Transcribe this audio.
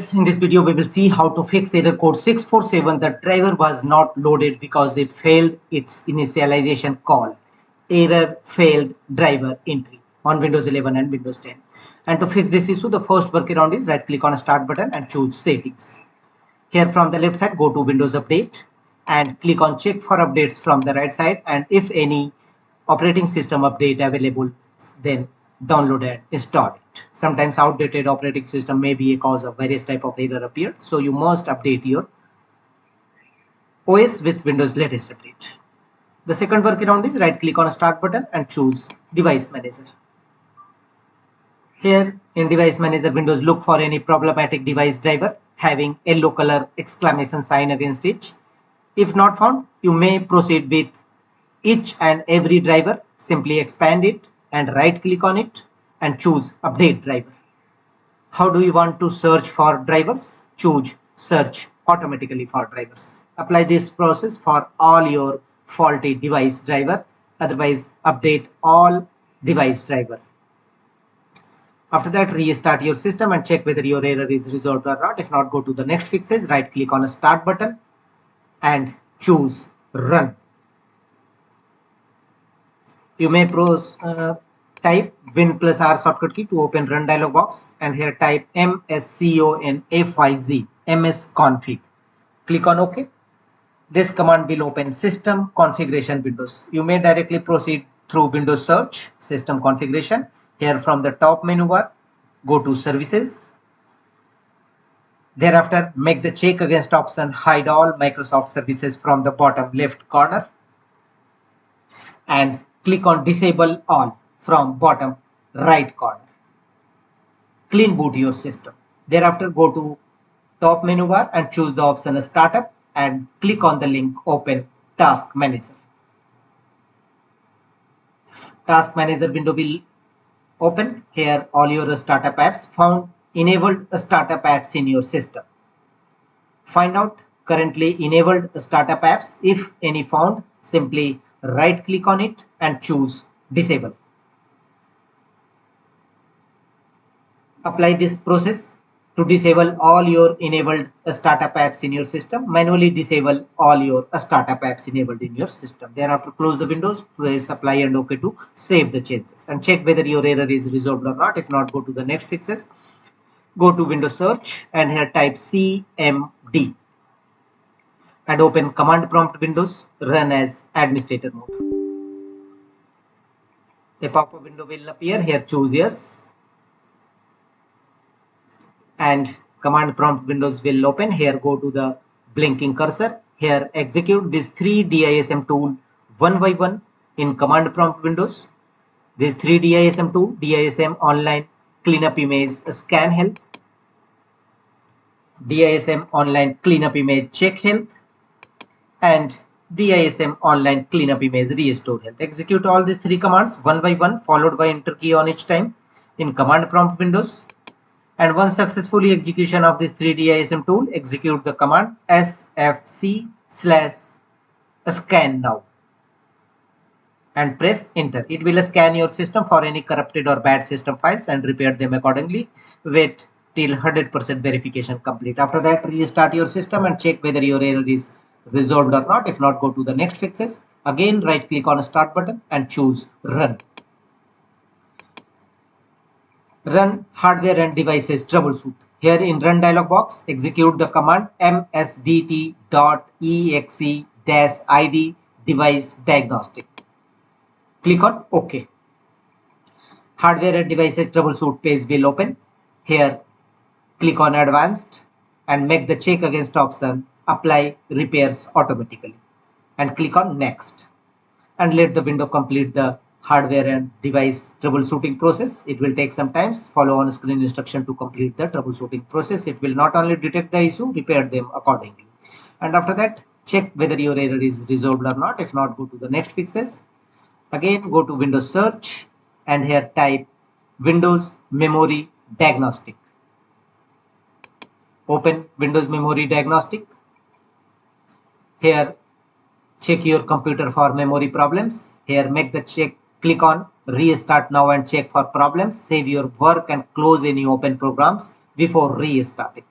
viewers, in this video we will see how to fix error code 647. The driver was not loaded because it failed its initialization call. Error failed driver entry on Windows 11 and Windows 10. And to fix this issue, the first workaround is right click on start button and choose settings. Here from the left side, go to Windows Update and click on check for updates from the right side, and if any operating system update available, then download and install it. Sometimes outdated operating system may be a cause of various type of error appear, so you must update your OS with Windows latest update. The second workaround is right click on start button and choose device manager. Here in device manager, Windows look for any problematic device driver having yellow color exclamation sign against it. If not found, you may proceed with each and every driver. Simply expand it and right click on it and choose update driver. How do you want to search for drivers? Choose search automatically for drivers. Apply this process for all your faulty device driver. Otherwise, update all device driver. After that, restart your system and check whether your error is resolved or not. If not, go to the next fixes, right click on a start button and choose run. You may type Win plus R shortcut key to open run dialog box, and here type msconfiz, msconfig. Click on OK. This command will open system configuration windows. You may directly proceed through Windows search, system configuration. Here from the top menu bar, go to services. Thereafter, make the check against option hide all Microsoft services from the bottom left corner and click on disable all from bottom right corner. Clean boot your system. Thereafter, go to top menu bar and choose the option startup and click on the link open task manager. Task manager window will open. Here all your startup apps found enabled startup apps in your system. Find out currently enabled startup apps. If any found, simply right click on it and choose disable. Apply this process to disable all your enabled startup apps in your system. Manually disable all your startup apps enabled in your system. Thereafter, close the windows, press apply and OK to save the changes and check whether your error is resolved or not. If not, go to the next fixes. Go to Windows search and here type cmd and open command prompt windows, run as administrator mode. A pop-up window will appear. Here choose yes and command prompt windows will open. Here go to the blinking cursor. Here execute these 3 DISM tool one by one in command prompt windows. These 3 DISM tool: DISM online cleanup image scan health, DISM online cleanup image check health, and DISM online cleanup image restore health. Execute all these 3 commands one by one, followed by enter key on each time in command prompt windows. And once successfully execution of this 3 DISM tool, execute the command sfc/scan now and press enter. It will scan your system for any corrupted or bad system files and repair them accordingly. Wait till 100% verification complete. After that, restart your system and check whether your error is resolved or not. If not, go to the next fixes. Again, right click on start button and choose run. Run hardware and devices troubleshoot. Here in run dialog box, execute the command msdt.exe-id device diagnostic. Click on OK. Hardware and devices troubleshoot page will open. Here click on advanced and make the check against option apply repairs automatically and click on next and let the window complete the hardware and device troubleshooting process. It will take some time. Follow on screen instruction to complete the troubleshooting process. It will not only detect the issue, repair them accordingly. And after that, check whether your error is resolved or not. If not, go to the next fixes. Again, go to Windows search and here type Windows memory diagnostic. Open Windows memory diagnostic. Here check your computer for memory problems. Here make the check. Click on restart now and check for problems. Save your work and close any open programs before restarting.